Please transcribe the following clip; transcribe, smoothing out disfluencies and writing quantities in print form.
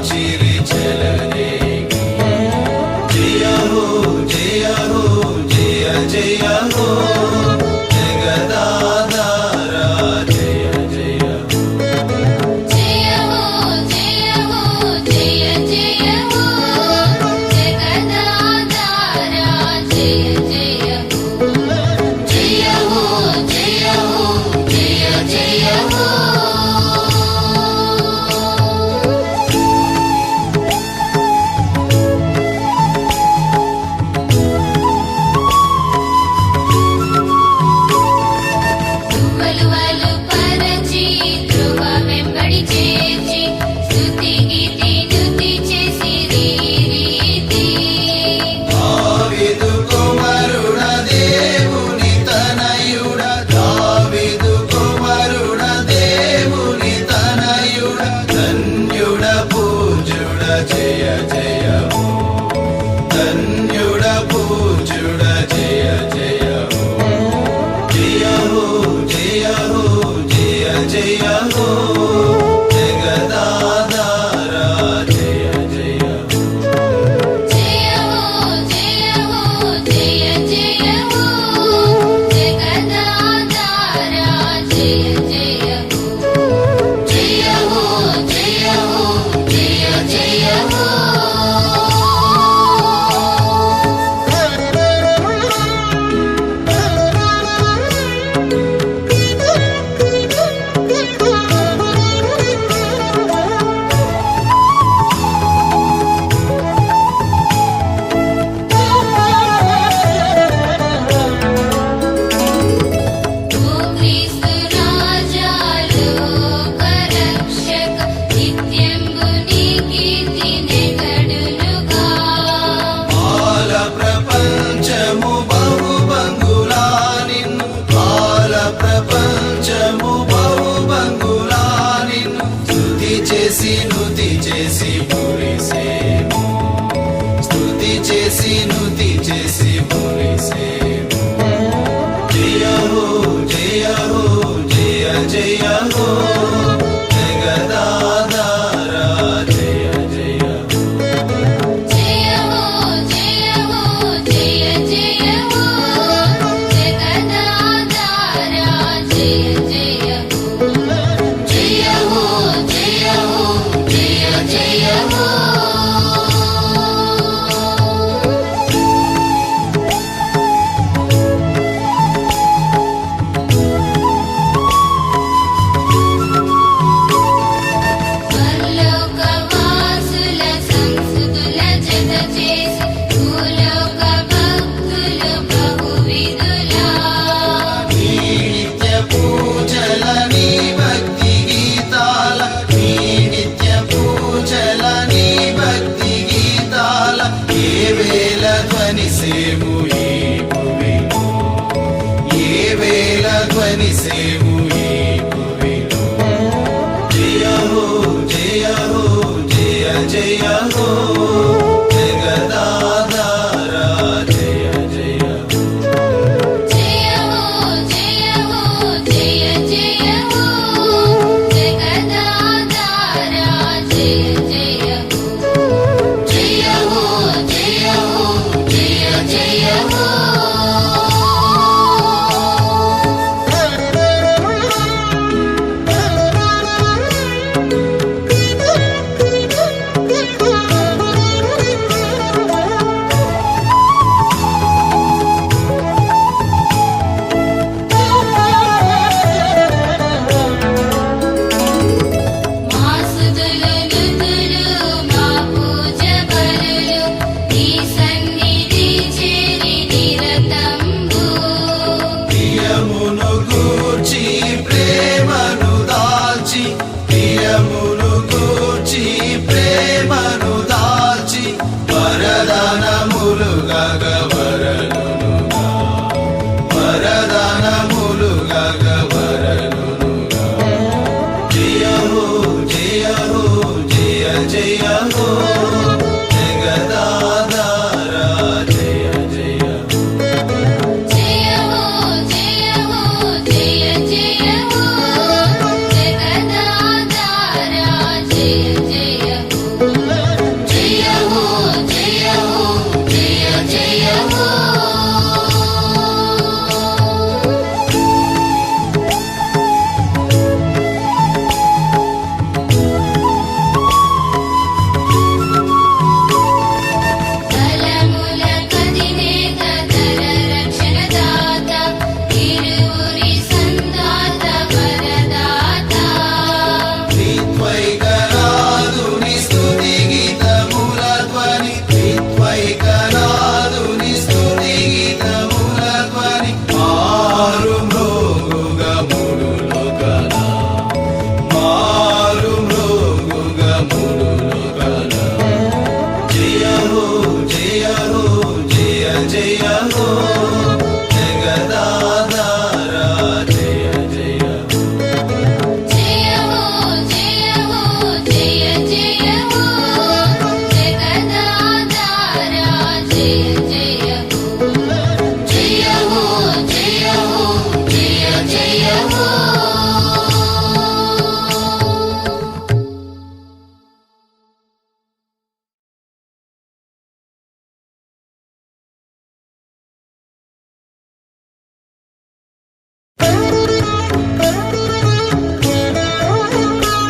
चिरि चलने जय हो जय हो जय जय हो जगदाधारा जय जय हो जय हो जय हो जय जय हो जगदाधारा जय जय हो जय हो जय हो जय जय हो जय जय हो धन्युड पूजुड जय जय हो जय हो जय हो जय जय हो जगदाधारा जय जय हो जय हो जय हो जय जय हो जगदाधारा जय जय हो जय हो जय हो जय जय हो స్తుతి చేసి మురిసేము స్తుతి చేసి మురిసేము జయ హో జయ హో జయ జయ హో జగదాధారా జయ జయ హో जय हो जय हो जय जय हो जगदाधारा जय जय हो जय हो जय हो जय जय हो పరలోకవాసుల సంస్కృతుల జత చేసి భూలోక భక్తులు బహువిధులా నీ నిత్య పూజల నీ భక్తి గీతాల నీ నిత్య పూజల నీ భక్తి గీతాల ఏ వేళ ధ్వనిసేము ఈ భువిలో ఏ వేళ ధ్వనిసేము ఈ భువిలో జయ హో జయ హో జయ జయ హో జగదాధారా జయ జయ హో जय हो जय हो जय जय हो जगदाधारा जय जय हो जय हो जय हो जय जय हो మాసుదులు నుదులు మా పూజ బలులు నీ సన్నిధి చేరి నిరతంబు ప్రియమును గూర్చి ప్రేమను దాల్చి ప్రియమును గూర్చి ప్రేమను దాల్చి వరదానములుగా వరలునుగా వరదానములుగా వరలునుగా జయ హో జయ హో జయ జయ హో జగదాధారా జయ జయ హో జయ హో జయ హో జయ జయ హో జగదాధారా జయ